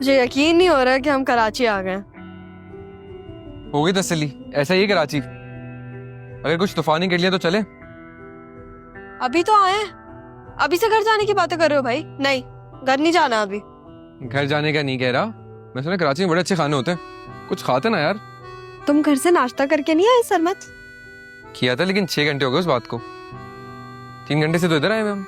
मुझे यकीन नहीं हो रहा कि हम कराची आ गए। हो गई तसल्ली। ऐसा ही है कराची। अगर कुछ तूफानी कर लिया तो चले। अभी तो आए हैं, अभी से घर जाने की बातें कर रहे हो भाई? नहीं, घर नहीं जाना अभी। घर जाने का नहीं कह रहा, मैं सुना कराची में बड़े अच्छे खाने होते हैं, कुछ खाते ना यार। तुम घर से नाश्ता करके नहीं आए सरमत? किया था लेकिन 6 घंटे हो गए उस बात को। 3 घंटे से तो इधर आए हुए हम।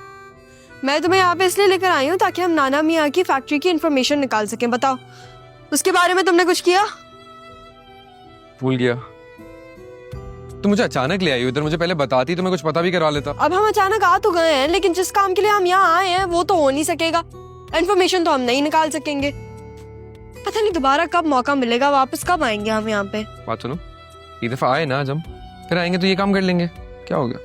मैं तुम्हें यहाँ पे इसलिए लेकर आई हूँ ताकि हम नाना मियाँ की फैक्ट्री की इंफॉर्मेशन निकाल सकें। बताओ, उसके बारे में तुमने कुछ किया? भूल गया। तुम मुझे अचानक ले आई हो इधर, मुझे पहले बताती तो मैं कुछ पता भी करवा लेता। अब हम अचानक आ तो गए हैं, लेकिन जिस काम के लिए हम यहाँ आए हैं वो तो हो नहीं सकेगा। इन्फॉर्मेशन तो हम नहीं निकाल सकेंगे। पता नहीं दोबारा कब मौका मिलेगा, वापस कब आएंगे हम यहाँ पे। बात सुनो, ये दफा आए ना आज हम, फिर आएंगे तो ये काम कर लेंगे। क्या हो गया,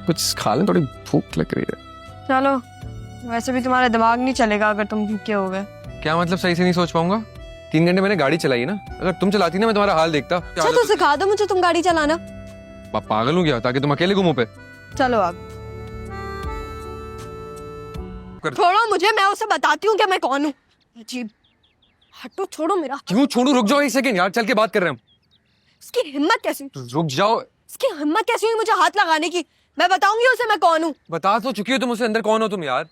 कुछ खा लें, थोड़ी भूख लग रही है। चलो, वैसे भी तुम्हारा दिमाग नहीं चलेगा अगर तुम भूखे हो गए। क्या मतलब सही से नहीं सोच पाऊंगा? 3 घंटे मैंने गाड़ी चलाई ना, अगर तुम चलाती ना मैं तुम्हारा हाल देखता। अच्छा तो सिखा दो मुझे तुम गाड़ी चलाना। पागल हूँ क्या, ताकि तुम अकेले घूमो पे? चलो अब छोड़ो मुझे, मैं उसे बताती हूँ कि मैं कौन हूँ। अजीब, हटो, छोड़ो मेरा। क्यों छोड़ू, रुक जाओ 1 सेकंड यार, चल के बात कर रहे हैं हम। इसकी हिम्मत कैसी? रुक जाओ। इसकी हिम्मत कैसी हुई मुझे हाथ लगाने की? मैं बताऊंगी उसे मैं कौन हूँ। बता तो चुकी हो तुम उसे, अंदर कौन हो तुम यार?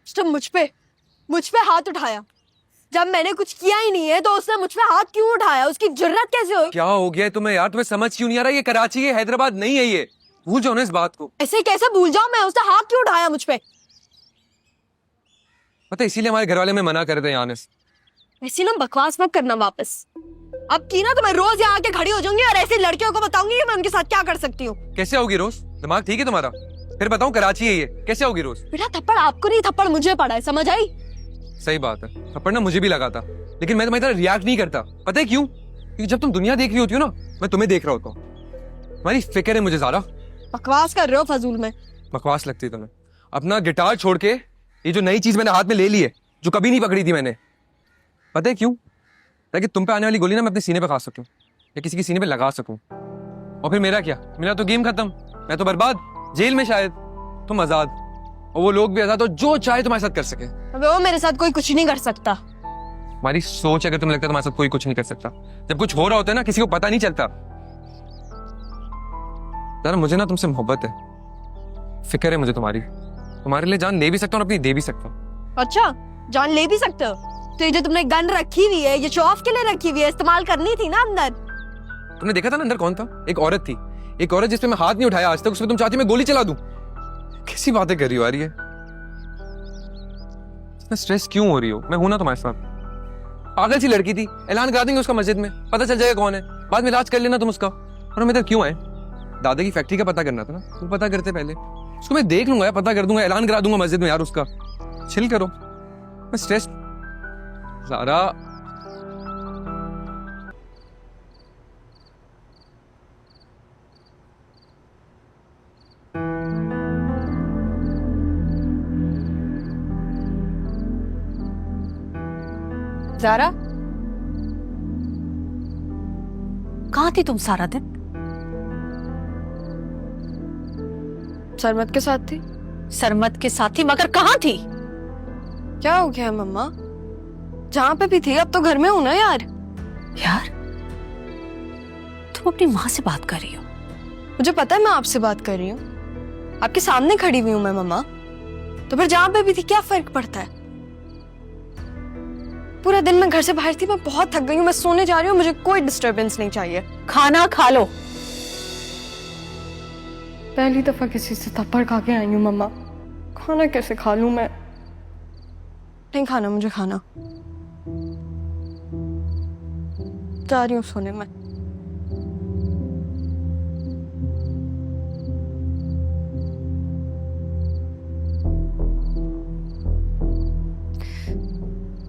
उसने मुझ पे हाथ उठाया जब मैंने कुछ किया ही नहीं है, तो उसने मुझ पे हाथ क्यों उठाया? उसकी जुर्रत कैसे हुई? क्या हो गया है तुम्हें यार, तुम्हें समझ क्यों नहीं आ रहा? ये कराची है, हैदराबाद नहीं है। ये भूल जाओ ना इस बात को। ऐसे कैसे भूल जाऊं मैं? उसने हाथ क्यों उठाया मुझ पे? पता है, इसीलिए हमारे घर वाले में मना कर रहे हैं यानिस। ऐसी ना बकवास मत करना वापस। अब की ना तो मैं रोज यहाँ आके खड़ी हो जाऊंगी और ऐसी लड़कियों को बताऊंगी कि मैं उनके साथ क्या कर सकती हूँ। कैसे आओगी रोज? दिमाग ठीक है तुम्हारा? फिर बताऊं, कराची है ये, कैसे आओगी रोज? बेटा थप्पड़ आपको नहीं, थप्पड़ मुझे पड़ा है, समझ आई? सही बात है, थप्पड़ ना मुझे भी लगा था, लेकिन मैं तुम्हारी तरह रिएक्ट नहीं करता। पता है क्यों? क्योंकि जब तुम दुनिया देख रही होती हो ना, मैं तुम्हें देख रहा होता हूँ। तुम्हारी फिक्र है मुझे ज़्यादा। बकवास कर रहे हो फजूल में। बकवास लगती है तुम्हें? अपना गिटार छोड़ के ये जो नई चीज मैंने हाथ में ले ली है, जो कभी नहीं पकड़ी थी मैंने, पता है क्यों? ताकि तुम पे आने वाली गोली ना मैं अपने सीने पे खा सकूं, या किसी के सीने पे लगा सकूं। और फिर मेरा क्या? मेरा तो गेम खत्म, मैं तो बर्बाद, जेल में शायद, तुम आजाद, और वो लोग भी आजाद, हो जो चाहे तुम्हारे साथ कर सके। अबे वो मेरे साथ कोई कुछ नहीं कर सकता। हमारी सोच, अगर तुम्हें लगता है तुम्हारे साथ कोई कुछ नहीं कर सकता, जब कुछ हो रहा होता है ना किसी को पता नहीं चलता। जरा मुझे ना तुमसे मोहब्बत है, फिक्र है मुझे तुम्हारी। तुम्हारे लिए जान ले भी सकता हूँ और अपनी दे भी सकता हूँ। अच्छा, जान ले भी सकते हो? तो ये जो तुमने गन रखी हुई है, ये शो ऑफ के लिए रखी हुई है, इस्तेमाल करनी थी ना अंदर। तुमने देखा था ना अंदर कौन था? एक औरत थी, एक औरत जिसपे मैं हाथ नहीं उठाया आज तक, उसपे तुम चाहती मैं गोली चला दूं। कैसी बातें कर रही हो यार ये? इतना स्ट्रेस क्यों हो रही हो? मैं हूं ना तुम्हारे साथ। पागल सी लड़की थी, ऐलान करा देंगे उसका मस्जिद में, पता चल जाएगा कौन है, बाद में इलाज कर लेना तुम उसका। और हम इधर क्यों आए? दादा की फैक्ट्री का पता करना था ना, तुम पता करते पहले। उसको मैं देख लूंगा, पता कर दूंगा, ऐलान करा दूंगा मस्जिद में यार उसका। चिल करो, मैं स्ट्रेस ज़ारा। ज़ारा, कहाँ थी तुम सारा दिन? सरमत के साथ थी। सरमत के साथ थी, मगर कहाँ थी? क्या हो गया मम्मा? जहाँ पे भी थी, अब तो घर में हूं ना यार। यार, तुम अपनी माँ से बात कर रही हो? मुझे पता है मैं आपसे बात कर रही हूँ, आपके सामने खड़ी हुई हूँ मैं मम्मा। तो फिर जहाँ पे भी थी क्या फर्क पड़ता है? पूरा दिन मैं घर से बाहर थी, मैं बहुत थक गई हूँ, मैं सोने जा रही हूँ, मुझे कोई डिस्टरबेंस नहीं चाहिए। खाना खा लो। पहली दफा किसी से थप्पड़ खा के आई हूँ मम्मा, खाना कैसे खा लूं मैं? नहीं खाना मुझे खाना, जा रही हूँ सोने में।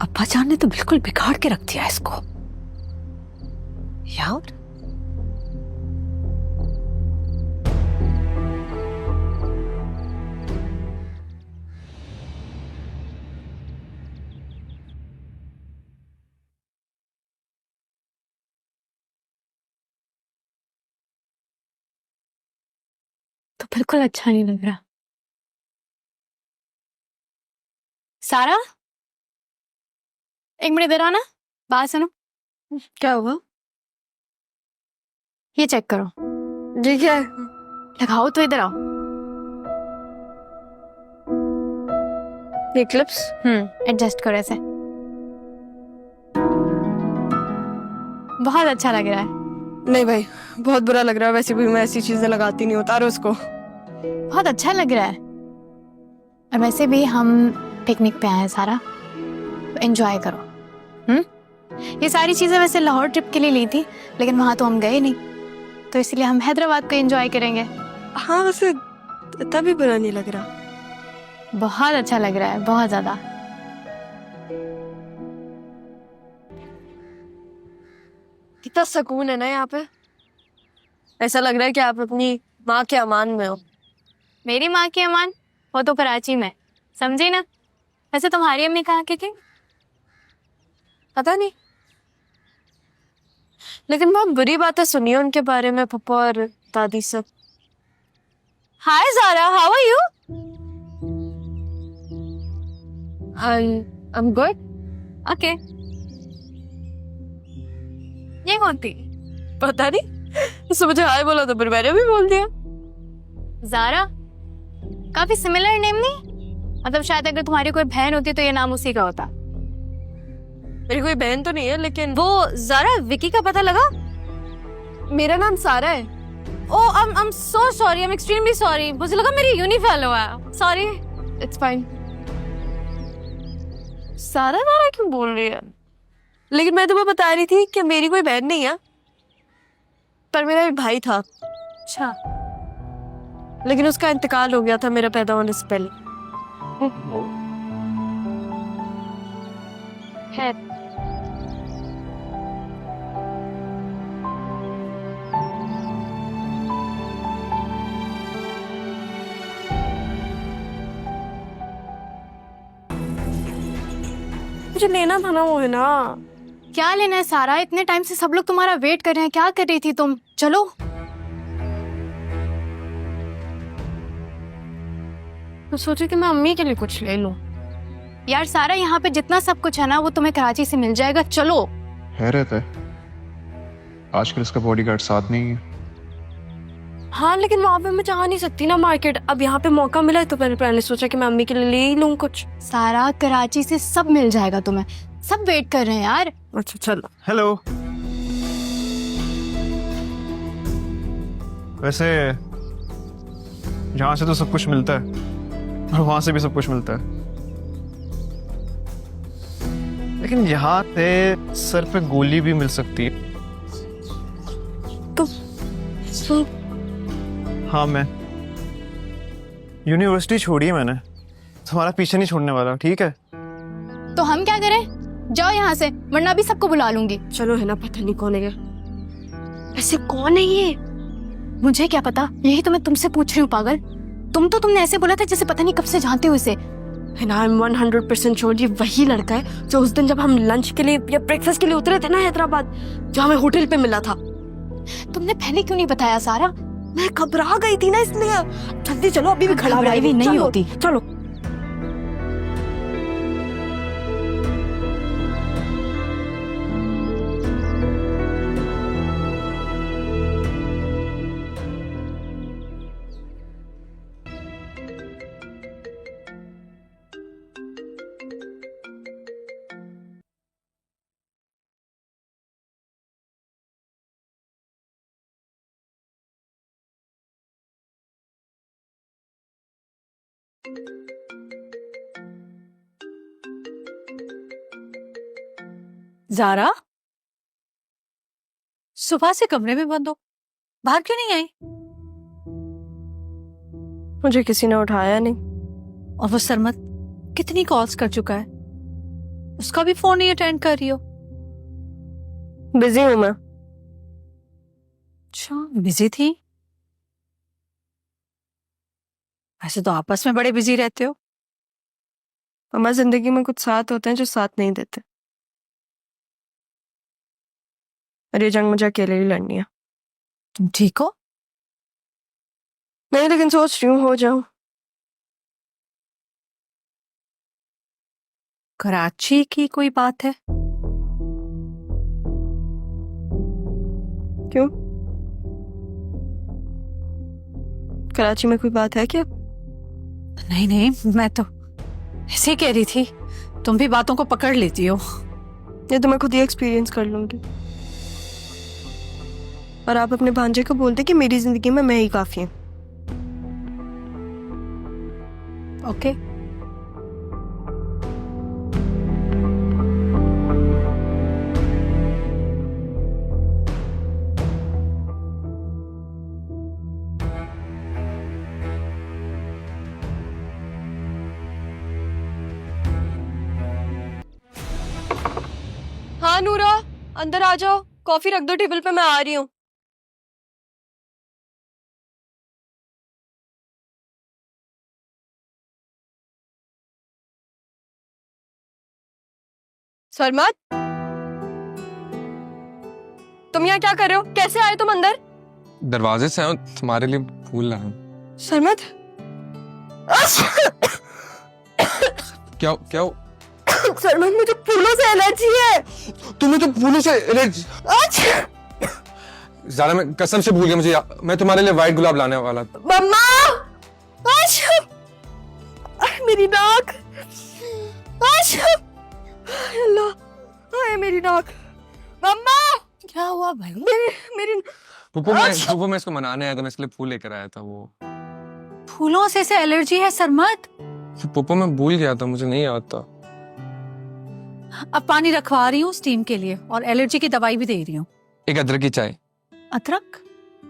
अब्बा जान ने तो बिल्कुल बिगाड़ के रख दिया इसको यार। तो बिल्कुल अच्छा नहीं लग रहा। सारा, एक मिनट इधर आना, बात सुनो। क्या हुआ? ये चेक करो। जी क्या है? लगाओ तो इधर आओ। ये क्लिप्स? एडजस्ट करो ऐसे। बहुत अच्छा लग रहा है। नहीं भाई, बहुत बुरा लग रहा है। वैसे भी मैं ऐसी चीजें लगाती नहीं, उतारो उसको। बहुत अच्छा लग रहा है। और वैसे भी हम पिकनिक पे आए हैं सारा, एंजॉय करो। ये सारी चीजें वैसे लाहौर ट्रिप के लिए ली थी, लेकिन वहां तो हम गए नहीं, तो इसलिए हम हैदराबाद को एंजॉय करेंगे। हाँ वैसे इतना भी बुरा नहीं लग रहा। बहुत अच्छा लग रहा है, बहुत ज्यादा। कितना सुकून है ना यहाँ पे। ऐसा लग रहा है कि आप अपनी माँ के अमान में हो। मेरी माँ की अमान वो तो कराची में, समझी ना। वैसे तुम्हारी अम्मी कहाँ की थी? पता नहीं, लेकिन बहुत बुरी बातें सुनी है उनके बारे में, पप्पा और दादी से। Hi Zara, how are you? I am good. Okay. ये कौन थी? पता नहीं, उसने मुझे हाय बोला तो फिर मैंने भी बोल दिया। ज़ारा, काफी सिमिलर नेम नहीं? मतलब शायद अगर तुम्हारी कोई बहन होती तो ये नाम उसी का होता। मेरी कोई बहन तो नहीं है, लेकिन वो ज़ारा, विकी का पता लगा? मेरा नाम सारा है। Oh, I am so sorry, I am extremely sorry. मुझे लगा मेरी यूनी फेलो है। Sorry. It's fine. Sara Sara क्यों बोल रही है? लेकिन मैं तुम्हें बता रही थी कि मेरी कोई बहन नहीं है, पर मेरा एक भाई था। अच्छा। लेकिन उसका इंतकाल हो गया था मेरा पैदा होने से पहले। खैर, मुझे लेना था ना वो, है ना। क्या लेना है सारा? इतने टाइम से सब लोग तुम्हारा वेट कर रहे हैं। क्या कर रही थी तुम? चलो। तो सोचे कि मैं अम्मी के लिए कुछ ले लूं। यार सारा, यहाँ पे जितना सब कुछ है ना वो तुम्हें कराची से मिल जाएगा। चलो। हैरत है, आजकल इसका बॉडीगार्ड साथ नहीं है। हाँ लेकिन वहां पे मैं जा नहीं सकती ना मार्केट। अब यहाँ पे मौका मिला है तो मैंने सोचा कि मैं अम्मी के लिए ले ही लूं कुछ। सारा, कराची से सब मिल जाएगा तुम्हें। सब वेट कर रहे हैं यार। अच्छा चलो। हेलो। वैसे यहाँ से तो सब कुछ मिलता है और वहां से भी सब कुछ मिलता है, लेकिन यहाँ से सर पे गोली भी मिल सकती है। तो हाँ, मैं यूनिवर्सिटी छोड़ी है मैंने, तुम्हारा पीछे नहीं छोड़ने वाला, ठीक है? तो हम क्या करें? जाओ यहाँ से, वरना अभी सबको बुला लूंगी। चलो, है ना। पता नहीं कौन है ये। ऐसे कौन है ये? मुझे क्या पता, यही तो मैं तुमसे पूछ रही हूँ पागल। तुमने ऐसे बोला था जैसे पता नहीं कब से जानते हो इसे। है ना, I'm 100% श्योर ये वही लड़का है जो उस दिन जब हम लंच के लिए या ब्रेकफास्ट के लिए उतरे थे ना हैदराबाद, जो हमें होटल पे मिला था। तुमने पहले क्यों नहीं बताया सारा? मैं घबरा गई थी ना, इसलिए। जल्दी चलो, अभी भी खड़ा घबराई हुई नहीं चलो, होती। चलो। जारा, सुबह से कमरे में बंद हो, बाहर क्यों नहीं आई? मुझे किसी ने उठाया नहीं। और वो सरमत कितनी कॉल्स कर चुका है, उसका भी फोन नहीं अटेंड कर रही हो। बिजी हूं मैं। अच्छा, बिजी थी? ऐसे तो आपस में बड़े बिजी रहते हो। हमारी जिंदगी में कुछ साथ होते हैं जो साथ नहीं देते, और ये जंग मुझे अकेले ही लड़नी है। तुम ठीक हो? नहीं, लेकिन सोच रही हूँ हो जाऊं। कराची की कोई बात है? क्यों? कराची में कोई बात है क्या? नहीं नहीं, मैं तो ऐसे ही कह रही थी, तुम भी बातों को पकड़ लेती हो। ये तो मैं खुद ही एक्सपीरियंस कर लूंगी। और आप अपने भांजे को बोलते कि मेरी जिंदगी में मैं ही काफी हूँ। ओके। हाँ नूरा, अंदर आ जाओ, कॉफी रख दो टेबल पे, मैं आ रही हूँ। सरमत, तुम यहाँ क्या कर रहे हो? कैसे आए तुम अंदर? दरवाजे से आया तुम्हारे लिए फूल लाया हूं। सरमत, क्या क्या सरमत मुझे फूलों से एलर्जी है। तुम्हें तो फूलों से एलर्जी? ज़ारा, मैं कसम से भूल गया, मुझे मैं तुम्हारे लिए व्हाइट गुलाब लाने वाला था। मम्मा, मेरी नाक, अल्लाह, हाय मेरी नाक। मम्मा, क्या हुआ भाई? मेरी पुप्पो मैं इसको मनाने आया था, मैं इसलिए फूल लेकर आया था। वो फूलों से एलर्जी है सरमत? पुप्पो मैं भूल गया था, मुझे नहीं याद था। अब पानी रखवा रही हूँ स्टीम के लिए और एलर्जी की दवाई भी दे रही हूँ। एक अदरक की चाय अदरक?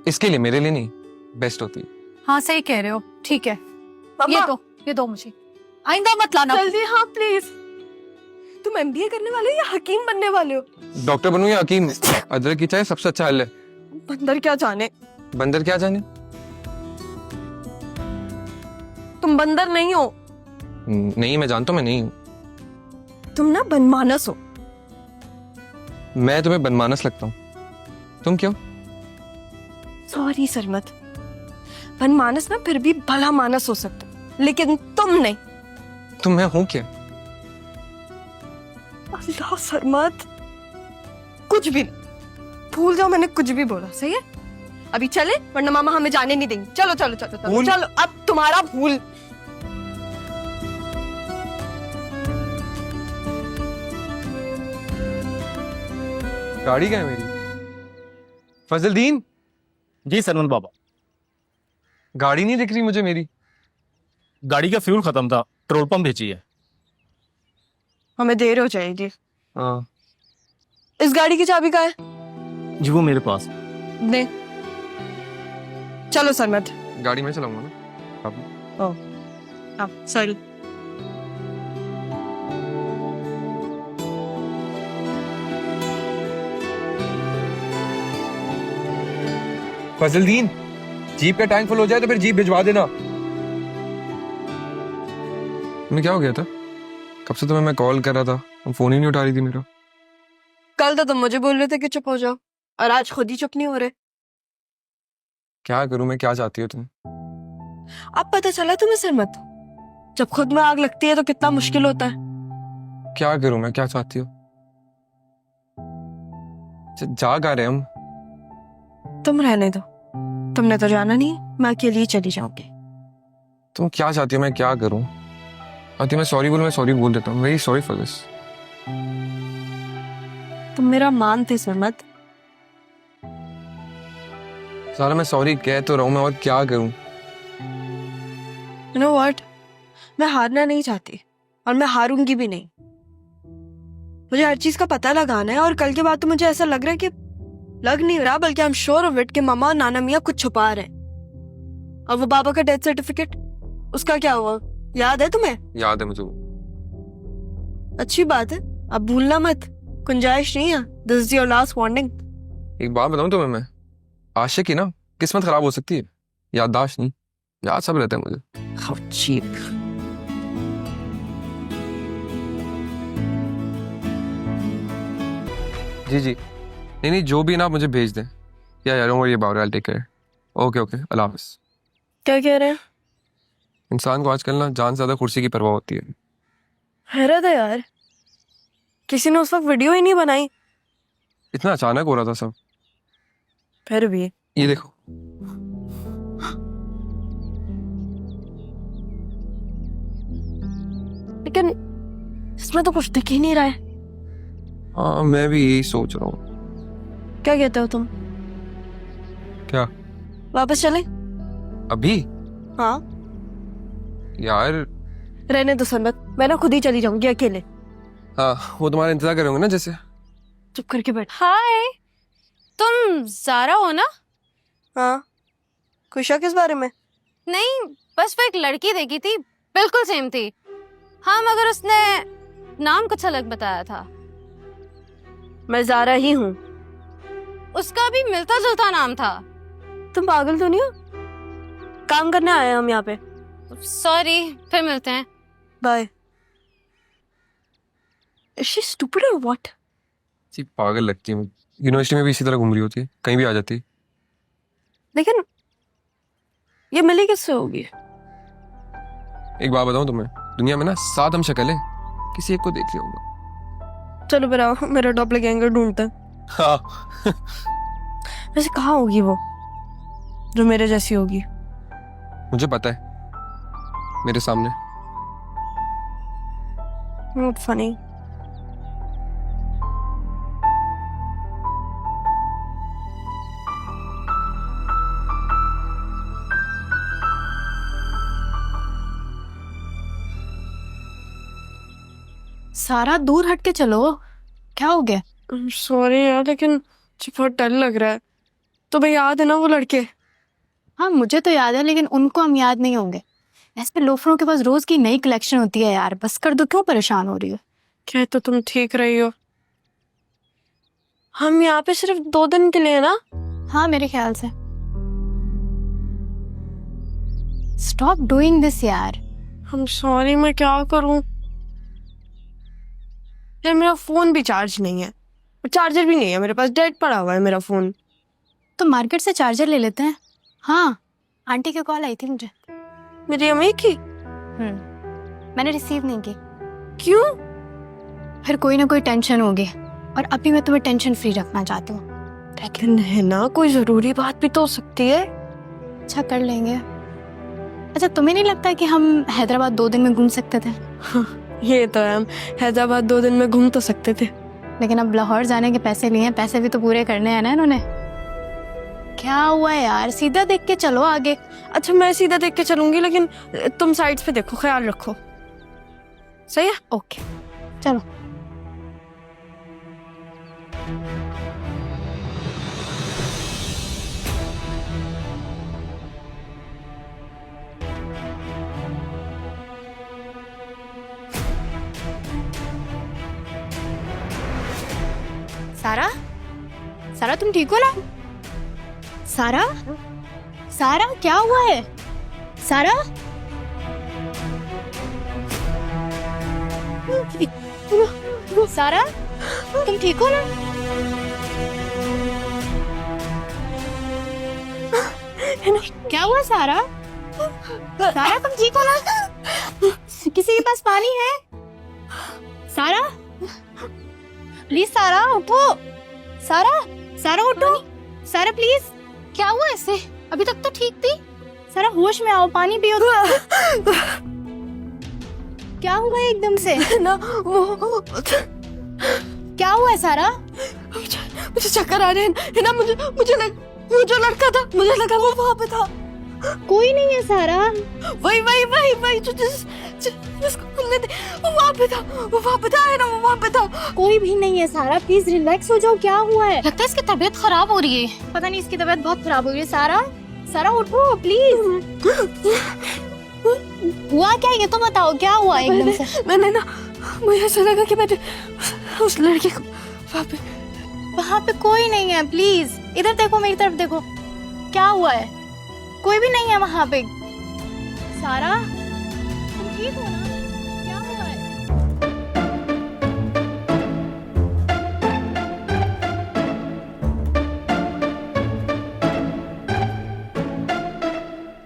इसके लिए, मेरे लिए नहीं, बेस्ट होती है। हाँ सही कह रहे हो, ठीक है। मम्मा, ये दो मुझे, आइंदा मत लाना। जल्दी, हाँ प्लीज। तुम एमबीए करने वाले हो या हकीम बनने वाले हो? डॉक्टर बनूं या हकीम, अदरक की चाय सबसे अच्छा हल है। बंदर क्या जाने। बंदर क्या जाने? तुम बंदर नहीं हो, नहीं, मैं जानता हूं मैं नहीं हूं। तुम ना बनमानस हो। मैं तुम्हें बनमानस लगता हूँ? तुम क्यों? सॉरी सरमत, बनमानस ना फिर भी भला मानस हो सकता, लेकिन तुम नहीं। तो मैं हूं क्या? अल्लाह सरमत, कुछ भी नहीं। भूल जाओ मैंने कुछ भी बोला, सही है? अभी चले, वरना मामा हमें जाने नहीं देंगे। चलो चलो चलो चलो भूल- चलो, अब तुम्हारा भूल। गाड़ी क्या है मेरी? फजलदीन, जी सरमन बाबा, गाड़ी नहीं दिख रही मुझे मेरी। गाड़ी का फ्यूल खत्म था, पेट्रोल पंप भेजिए। हमें देर हो जाएगी। हाँ, इस गाड़ी की चाबी कहाँ है? जी वो मेरे पास। दे। चलो सरमत। गाड़ी में चलाऊंगा ना अब। हाँ चल। फजलदीन, जीप का टैंक फुल हो जाए तो फिर जीप भिजवा देना। तुम्हें क्या हो गया था? कब से तुम्हें मैं कॉल कर रहा था, तुम फोन ही नहीं उठा रही थी मेरा। कल तो तुम मुझे बोल रहे थे कि चुप हो जाओ, और आज खुद ही चुप नहीं हो रहे। क्या करूं मैं, क्या चाहती हो तुम? अब पता चला तुम्हें सरमत, जब खुद में आग लगती है तो कितना मुश्किल होता है। क्या करूं मैं, क्या चाहती हो? जा कहाँ रहे हम? तुम रहने दो, तुमने तो जाना नहीं, मैं अकेली ही चली जाऊंगी। तुम क्या चाहती हो, मैं क्या करूं? आती मैं सॉरी बोलूं, मैं सॉरी बोल देता हूँ। Very sorry for this. तुम मेरा मानते सरमत। सारा मैं सॉरी कह तो रहा हूं, मैं और क्या करूं? You know what? मैं हारना नहीं चाहती, और मैं हारूंगी भी नहीं। मुझे हर चीज का पता लगाना है, और कल के बाद तो मुझे ऐसा लग रहा है कि लग नहीं रहा, बल्कि I am sure of it कि मामा और नाना मियाँ कुछ छुपा रहे हैं। और वो बाबा का डेथ सर्टिफिकेट, उसका क्या हुआ? याद है तुम्हें? याद है मुझे। अच्छी बात है, अब भूलना मत। गुंजाइश नहीं है। This is your last warning. एक बात बताऊं तुम्हें, मैं आशिक की ना किस्मत खराब हो सकती है, याददाश्त नहीं। याद सब रहता है मुझे। How cheap. जी जी, नहीं नहीं, जो भी ना आप मुझे भेज दें। या यार don't worry about it, I take care. Okay okay, अल्लाह हाफिज। क्या कह रहे हैं? इंसान को आजकल ना जान से ज्यादा कुर्सी की परवाह होती है। हैरत है यार, किसी ने उस वक्त वीडियो ही नहीं बनाई। इतना अचानक हो रहा था सब। फिर भी ये देखो, लेकिन इसमें तो कुछ दिख ही नहीं रहा है। हाँ मैं भी यही सोच रहा हूँ। क्या कहते हो तुम? क्या? वापस चले? अभी? हाँ यार रहने दो सरमत, मैं ना खुद ही चली जाऊंगी अकेले। हाँ, वो तुम्हारा इंतजार करेंगे ना जैसे। चुप करके बैठ। हाय, तुम ज़ारा हो ना? हाँ, खुश हो किस बारे में? नहीं, बस वो एक लड़की देखी थी, बिल्कुल सेम थी। हाँ, मगर उसने नाम कुछ अलग बताया था। मैं ज़ारा ही हूँ। उसका भी मिलता जुलता नाम था। तुम पागल तो नहीं हो? काम करने आए हैं हम यहाँ पे। सॉरी, फिर मिलते हैं। Bye. Is she stupid or what? जी पागल लगती है। यूनिवर्सिटी में भी इसी तरह घूम रही होती है, कहीं भी आ जाती है। लेकिन ये मिली किससे होगी? एक बात बताऊं तुम्हें, दुनिया में ना 7 हम शक्ल है, किसी एक को देख लिया होगा। चलो फिर आओ, मेरा डॉपलगैंगर ढूंढते हैं। हाँ वैसे कहाँ होगी वो जो मेरे जैसी होगी? मुझे पता है, मेरे सामने। Not funny. सारा दूर हट के चलो, क्या हो गया? सॉरी यार, लेकिन मुझे बहुत डर लग रहा है। तो भाई याद है ना वो लड़के? हाँ मुझे तो याद है, लेकिन उनको हम याद नहीं होंगे। ऐसे लोफरों के पास रोज की नई कलेक्शन होती है यार, बस कर दो, क्यों परेशान हो रही हो? क्या तो तुम ठीक रही हो? हम यहाँ पे सिर्फ 2 दिन के लिए ना? हाँ मेरे ख्याल से। स्टॉप डूइंग दिस यार। हम सॉरी, मैं क्या करूं यार, मेरा फोन भी चार्ज नहीं है, चार्जर भी नहीं है मेरे पास, डेड पड़ा हुआ है मेरा फोन। तो मार्केट से चार्जर ले लेते हैं। हाँ आंटी की कॉल आई थी मुझे। मेरी अम्मी की? मैंने रिसीव नहीं की। क्यों? फिर कोई ना कोई टेंशन होगी, और अभी मैं तुम्हें टेंशन फ्री रखना चाहती हूँ। लेकिन है ना, कोई जरूरी बात भी तो हो सकती है। अच्छा कर लेंगे। अच्छा तुम्हें नहीं लगता कि हम हैदराबाद 2 दिन में घूम सकते थे? ये तो है, हम हैदराबाद 2 दिन में घूम तो सकते थे। लेकिन अब लाहौर जाने के पैसे लिए हैं, पैसे भी तो पूरे करने हैं ना इन्होंने। क्या हुआ यार, सीधा देख के चलो आगे। अच्छा मैं सीधा देख के चलूंगी, लेकिन तुम साइड्स पे देखो, ख्याल रखो। सही है? ओके चलो। सारा, सारा तुम ठीक हो ना? सारा, सारा क्या हुआ है? सारा, सारा तुम ठीक हो ना? क्या हुआ सारा? सारा तुम ठीक हो ना? किसी के पास पानी है? सारा प्लीज, सारा उठो। सारा, सारा उठो। सारा प्लीज। क्या हुआ इससे? अभी तक तो ठीक थी। सारा होश में आओ, पानी पियो। क्या हुआ एकदम से? ना वो क्या हुआ है सारा? मुझे चक्कर आ रहे हैं, है ना? वो जो लड़का था, मुझे लगा वो वहाँ पे था। कोई नहीं है सारा। वही जिसको खुलने दे, वो वहाँ पे था, है ना? वो वहाँ पे था। कोई भी नहीं है सारा, प्लीज रिलैक्स हो जाओ। क्या हुआ है? लगता है इसकी तबीयत खराब हो रही है। पता नहीं, इसकी तबीयत बहुत खराब हो रही है। सारा, सारा उठो प्लीज। हुआ क्या, ये तो बताओ, क्या हुआ एकदम से? मैंने ना, मुझे ऐसा लगा कि मैंने उस लड़के को वहाँ पे कोई नहीं है। प्लीज इधर देखो, मेरी तरफ देखो। क्या हुआ है? कोई भी नहीं है वहाँ पे। सारा तुम ठीक हो ना?